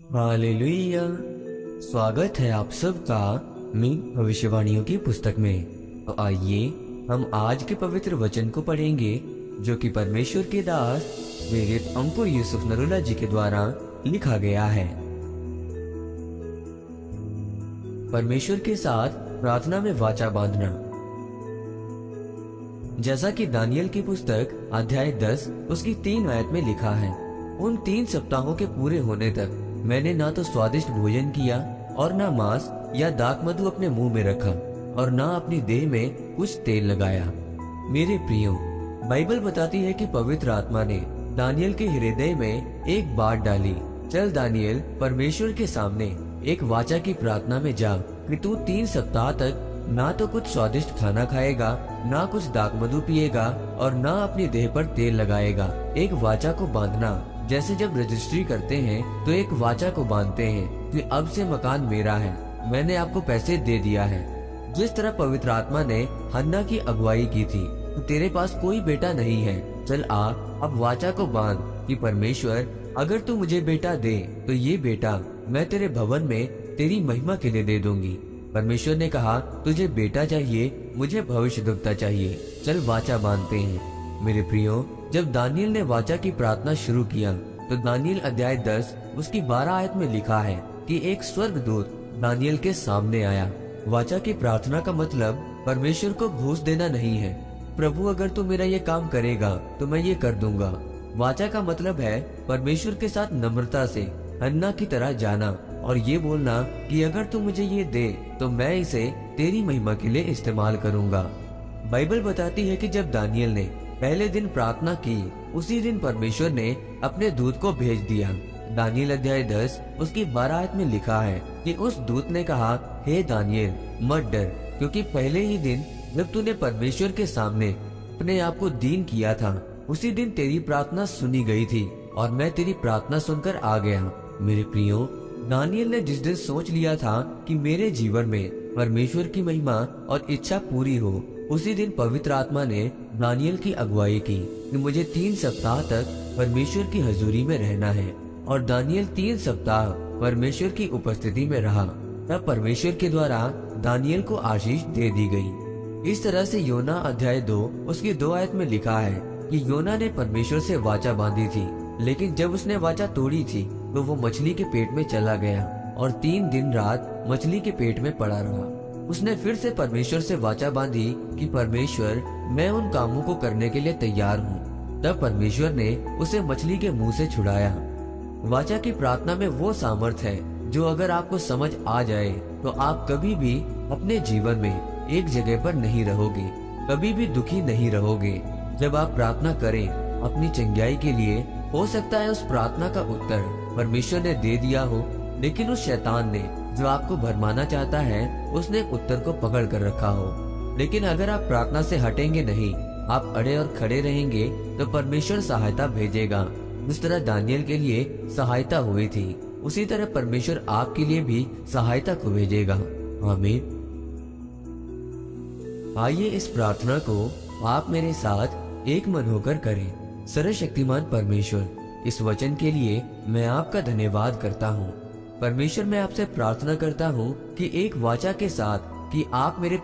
Hallelujah. स्वागत है आप सबका मी भविष्यवाणियों की पुस्तक में। तो आइए हम आज के पवित्र वचन को पढ़ेंगे जो कि परमेश्वर के दास वेद अंकुर यूसुफ नरूला जी के द्वारा लिखा गया है। परमेश्वर के साथ प्रार्थना में वाचा बांधना। जैसा कि दानियल की पुस्तक अध्याय 10 उसकी 3 आयत में लिखा है, उन 3 सप्ताहों के पूरे होने तक मैंने ना तो स्वादिष्ट भोजन किया और ना मांस या दाख मधु अपने मुंह में रखा और ना अपनी देह में कुछ तेल लगाया। मेरे प्रियो, बाइबल बताती है कि पवित्र आत्मा ने दानियल के हृदय में एक बात डाली, चल दानियल, परमेश्वर के सामने एक वाचा की प्रार्थना में जा कि तू 3 सप्ताह तक ना तो कुछ स्वादिष्ट खाना खाएगा, ना कुछ दाख मधु पिएगा और ना अपनी देह पर तेल लगाएगा। एक वाचा को बांधना, जैसे जब रजिस्ट्री करते हैं तो एक वाचा को बांधते हैं कि अब से मकान मेरा है, मैंने आपको पैसे दे दिया है। जिस तरह पवित्र आत्मा ने हन्ना की अगुवाई की थी, तो तेरे पास कोई बेटा नहीं है, चल आ अब वाचा को बांध कि परमेश्वर, अगर तू मुझे बेटा दे तो ये बेटा मैं तेरे भवन में तेरी महिमा के लिए दे दूंगी। परमेश्वर ने कहा, तुझे बेटा चाहिए, मुझे भविष्यद्वक्ता चाहिए, चल वाचा बांधते हैं। मेरे प्रियो, जब दानियल ने वाचा की प्रार्थना शुरू किया तो दानियल अध्याय 10 उसकी 12 आयत में लिखा है कि एक स्वर्गदूत दानियल के सामने आया। वाचा की प्रार्थना का मतलब परमेश्वर को घूस देना नहीं है। प्रभु, अगर तू मेरा ये काम करेगा तो मैं ये कर दूंगा। वाचा का मतलब है परमेश्वर के साथ नम्रता से हन्ना की तरह जाना और ये बोलना कि अगर तू मुझे ये दे तो मैं इसे तेरी महिमा के लिए इस्तेमाल करूंगा। बाइबल बताती है कि जब दानियल ने पहले दिन प्रार्थना की, उसी दिन परमेश्वर ने अपने दूत को भेज दिया। दानियल अध्याय 10 उसकी 12 आयत में लिखा है कि उस दूत ने कहा, हे दानियल, मत डर, क्योंकि पहले ही दिन जब तूने परमेश्वर के सामने अपने आप को दीन किया था, उसी दिन तेरी प्रार्थना सुनी गई थी और मैं तेरी प्रार्थना सुनकर आ गया। मेरे प्रियो, दानियल ने जिस दिन सोच लिया था कि मेरे जीवन में परमेश्वर की महिमा और इच्छा पूरी हो, उसी दिन पवित्र आत्मा ने दानियल की अगुवाई की कि मुझे 3 सप्ताह तक परमेश्वर की हजूरी में रहना है। और दानियल 3 सप्ताह परमेश्वर की उपस्थिति में रहा। तब परमेश्वर के द्वारा दानियल को आशीष दे दी गई। इस तरह से योना अध्याय 2 उसकी 2 आयत में लिखा है कि योना ने परमेश्वर से वाचा बांधी थी, लेकिन जब उसने वाचा तोड़ी थी तो वो मछली के पेट में चला गया और 3 दिन रात मछली के पेट में पड़ा रहा। उसने फिर से परमेश्वर से वाचा बांधी कि परमेश्वर, मैं उन कामों को करने के लिए तैयार हूँ। तब परमेश्वर ने उसे मछली के मुंह से छुड़ाया। वाचा की प्रार्थना में वो सामर्थ है जो अगर आपको समझ आ जाए तो आप कभी भी अपने जीवन में एक जगह पर नहीं रहोगे, कभी भी दुखी नहीं रहोगे। जब आप प्रार्थना करें अपनी चंगाई के लिए, हो सकता है उस प्रार्थना का उत्तर परमेश्वर ने दे दिया हो, लेकिन उस शैतान ने जो आपको भरमाना चाहता है, उसने उत्तर को पकड़ कर रखा हो। लेकिन अगर आप प्रार्थना से हटेंगे नहीं, आप अड़े और खड़े रहेंगे, तो परमेश्वर सहायता भेजेगा। जिस तरह दानियल के लिए सहायता हुई थी, उसी तरह परमेश्वर आपके लिए भी सहायता को भेजेगा। आमीन। आइए इस प्रार्थना को आप मेरे साथ एक मन होकर करें। सर्वशक्तिमान परमेश्वर, इस वचन के लिए मैं आपका धन्यवाद करता हूँ। परमेश्वर, मैं आपसे प्रार्थना करता हूँ कि एक वाचा के साथ कि आप मेरे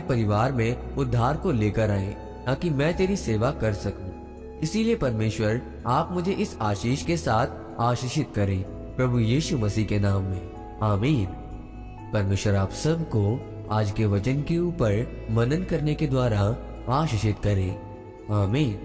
परिवार में उद्धार को लेकर आए, ताकि मैं तेरी सेवा कर सकूं। इसीलिए परमेश्वर, आप मुझे इस आशीष के साथ आशीषित करें, प्रभु यीशु मसीह के नाम में, आमीन। परमेश्वर आप सबको आज के वचन के ऊपर मनन करने के द्वारा आशीषित करे, आमीन।